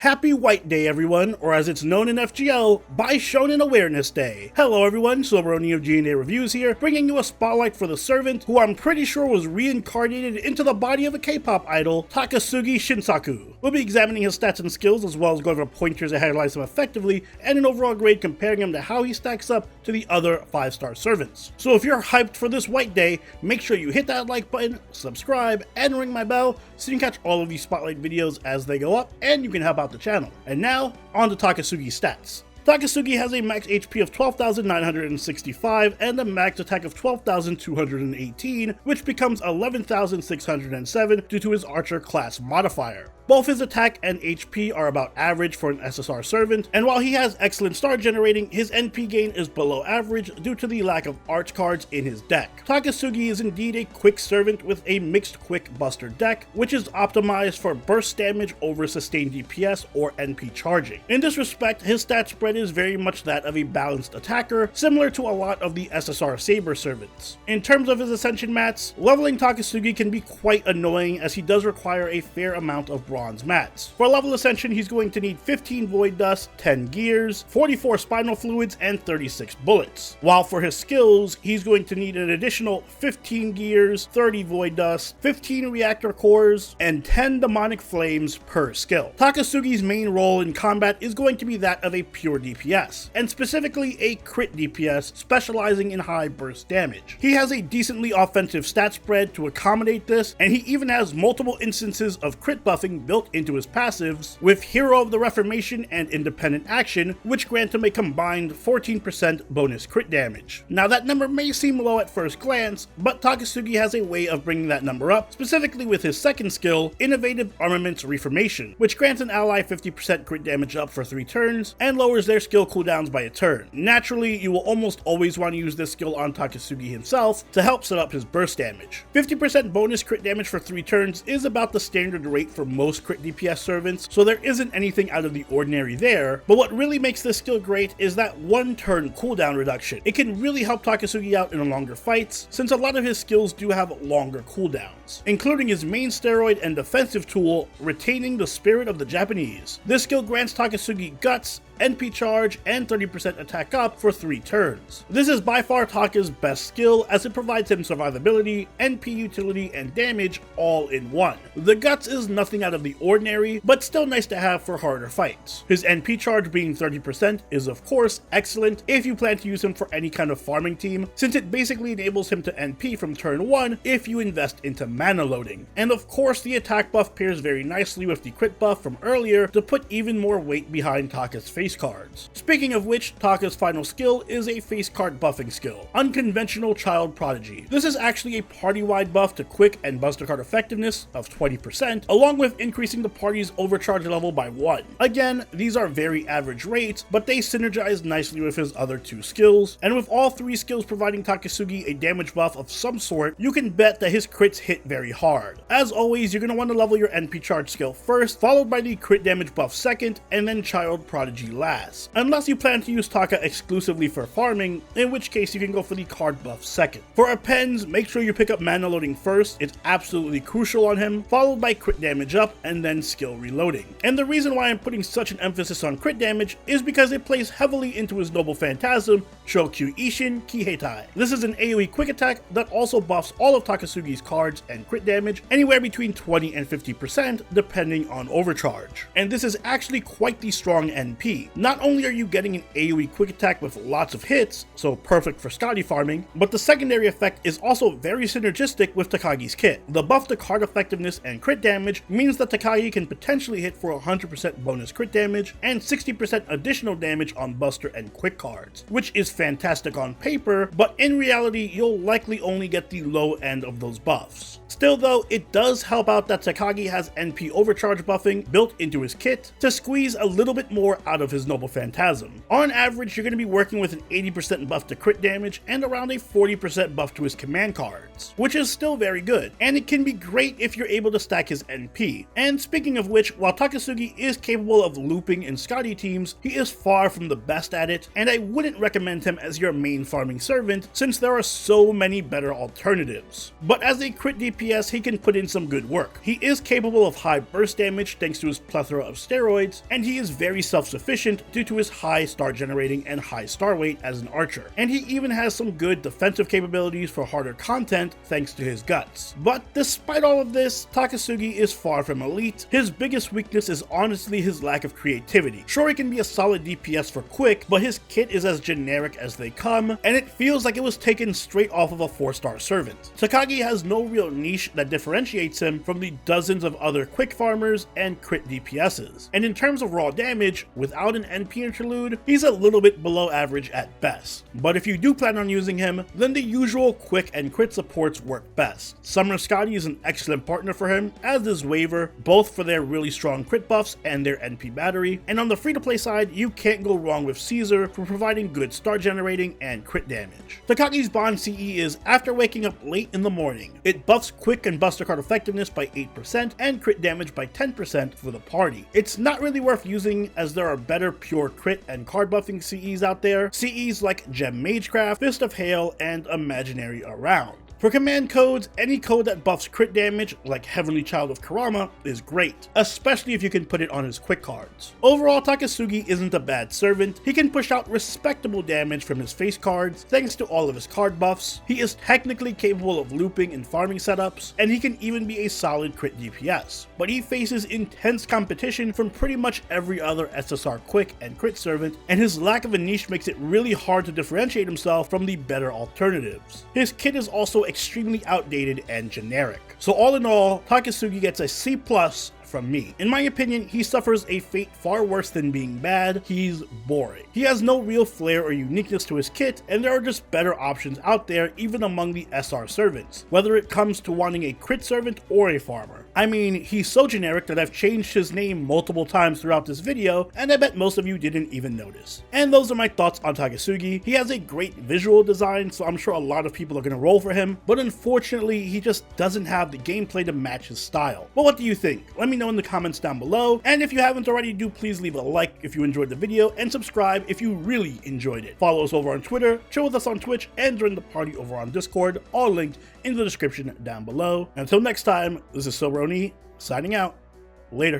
Happy White Day, everyone, or as it's known in FGO, By Shonen Awareness Day. Hello, everyone, Silveroni of G&A Reviews here, bringing you a spotlight for the servant, who I'm pretty sure was reincarnated into the body of a K-pop idol, Takasugi Shinsaku. We'll be examining his stats and skills, as well as going over pointers that highlight him effectively, and an overall grade comparing him to how he stacks up to the other 5-star servants. So if you're hyped for this White Day, make sure you hit that like button, subscribe, and ring my bell, so you can catch all of these spotlight videos as they go up, and you can help out the channel. And now, on to Takasugi's stats. Takasugi has a max HP of 12,965 and a max attack of 12,218, which becomes 11,607 due to his Archer class modifier. Both his attack and HP are about average for an SSR servant, and while he has excellent star generating, his NP gain is below average due to the lack of arch cards in his deck. Takasugi is indeed a quick servant with a mixed quick buster deck, which is optimized for burst damage over sustained DPS or NP charging. In this respect, his stat spread is very much that of a balanced attacker, similar to a lot of the SSR Saber servants. In terms of his Ascension mats, leveling Takasugi can be quite annoying as he does require a fair amount of bronze mats. For level Ascension, he's going to need 15 Void Dust, 10 Gears, 44 Spinal Fluids, and 36 Bullets. While for his skills, he's going to need an additional 15 Gears, 30 Void Dust, 15 Reactor Cores, and 10 Demonic Flames per skill. Takasugi's main role in combat is going to be that of a pure DPS, and specifically a crit DPS specializing in high burst damage. He has a decently offensive stat spread to accommodate this, and he even has multiple instances of crit buffing built into his passives, with Hero of the Reformation and Independent Action, which grant him a combined 14% bonus crit damage. Now that number may seem low at first glance, but Takasugi has a way of bringing that number up, specifically with his second skill, Innovative Armaments Reformation, which grants an ally 50% crit damage up for 3 turns, and lowers their skill cooldowns by a turn. Naturally, you will almost always want to use this skill on Takasugi himself to help set up his burst damage. 50% bonus crit damage for 3 turns is about the standard rate for most crit DPS servants, so there isn't anything out of the ordinary there, but what really makes this skill great is that 1 turn cooldown reduction. It can really help Takasugi out in longer fights, since a lot of his skills do have longer cooldowns, including his main steroid and defensive tool, Retaining the Spirit of the Japanese. This skill grants Takasugi Guts, NP charge, and 30% attack up for 3 turns. This is by far Taka's best skill, as it provides him survivability, NP utility, and damage all in one. The Guts is nothing out of the ordinary, but still nice to have for harder fights. His NP charge being 30% is of course excellent if you plan to use him for any kind of farming team, since it basically enables him to NP from turn 1 if you invest into mana loading. And of course the attack buff pairs very nicely with the crit buff from earlier to put even more weight behind Taka's face cards. Speaking of which, Taka's final skill is a face card buffing skill, Unconventional Child Prodigy. This is actually a party-wide buff to quick and buster card effectiveness of 20%, along with increasing the party's overcharge level by 1. Again, these are very average rates, but they synergize nicely with his other 2 skills, and with all 3 skills providing Takasugi a damage buff of some sort, you can bet that his crits hit very hard. As always, you're going to want to level your NP charge skill first, followed by the crit damage buff second, and then Child Prodigy last. Unless you plan to use Taka exclusively for farming, in which case you can go for the card buff second. For Appends, make sure you pick up mana loading first, it's absolutely crucial on him, followed by crit damage up, and then skill reloading. And the reason why I'm putting such an emphasis on crit damage is because it plays heavily into his Noble Phantasm, Shokyu Ishin Kiheitai. This is an AoE quick attack that also buffs all of Takasugi's cards and crit damage anywhere between 20 and 50% depending on overcharge. And this is actually quite the strong NP. Not only are you getting an AoE quick attack with lots of hits, so perfect for Scotty farming, but the secondary effect is also very synergistic with Takagi's kit. The buff to card effectiveness and crit damage means that Takagi can potentially hit for 100% bonus crit damage and 60% additional damage on buster and quick cards, which is fantastic on paper, but in reality you'll likely only get the low end of those buffs. Still though, it does help out that Takagi has NP overcharge buffing built into his kit to squeeze a little bit more out of his Noble Phantasm. On average, you're going to be working with an 80% buff to crit damage and around a 40% buff to his command cards, which is still very good, and it can be great if you're able to stack his NP. And speaking of which, while Takasugi is capable of looping in Scotty teams, he is far from the best at it, and I wouldn't recommend him as your main farming servant since there are so many better alternatives. But as a crit DPS DPS, he can put in some good work. He is capable of high burst damage thanks to his plethora of steroids, and he is very self-sufficient due to his high star generating and high star weight as an archer. And he even has some good defensive capabilities for harder content thanks to his guts. But despite all of this, Takasugi is far from elite. His biggest weakness is honestly his lack of creativity. Sure, he can be a solid DPS for quick, but his kit is as generic as they come, and it feels like it was taken straight off of a 4-star servant. Takagi has no real niche that differentiates him from the dozens of other quick farmers and crit DPSs. And in terms of raw damage, without an NP interlude, he's a little bit below average at best. But if you do plan on using him, then the usual quick and crit supports work best. Summer Scotty is an excellent partner for him, as is Waver, both for their really strong crit buffs and their NP battery. And on the free-to-play side, you can't go wrong with Caesar for providing good star generating and crit damage. Takagi's Bond CE is after waking up late in the morning. It buffs quick and buster card effectiveness by 8% and crit damage by 10% for the party. It's not really worth using as there are better pure crit and card buffing CEs out there. CEs like Gem Magecraft, Fist of Hail, and Imaginary Around. For command codes, any code that buffs crit damage, like Heavenly Child of Karama, is great, especially if you can put it on his quick cards. Overall, Takasugi isn't a bad servant. He can push out respectable damage from his face cards thanks to all of his card buffs. He is technically capable of looping and farming setups, and he can even be a solid crit DPS. But he faces intense competition from pretty much every other SSR quick and crit servant, and his lack of a niche makes it really hard to differentiate himself from the better alternatives. His kit is also extremely outdated and generic. So all in all, Takasugi gets a C+ from me. In my opinion, he suffers a fate far worse than being bad. He's boring. He has no real flair or uniqueness to his kit, and there are just better options out there even among the SR servants, whether it comes to wanting a crit servant or a farmer. I mean, he's so generic that I've changed his name multiple times throughout this video, and I bet most of you didn't even notice. And those are my thoughts on Takasugi. He has a great visual design, so I'm sure a lot of people are going to roll for him, but unfortunately, he just doesn't have the gameplay to match his style. But what do you think? Let me know in the comments down below, and if you haven't already, do please leave a like if you enjoyed the video, and subscribe if you really enjoyed it. Follow us over on Twitter, chill with us on Twitch, and join the party over on Discord, all linked in the description down below. Until next time, this is Silveroni, signing out. Later.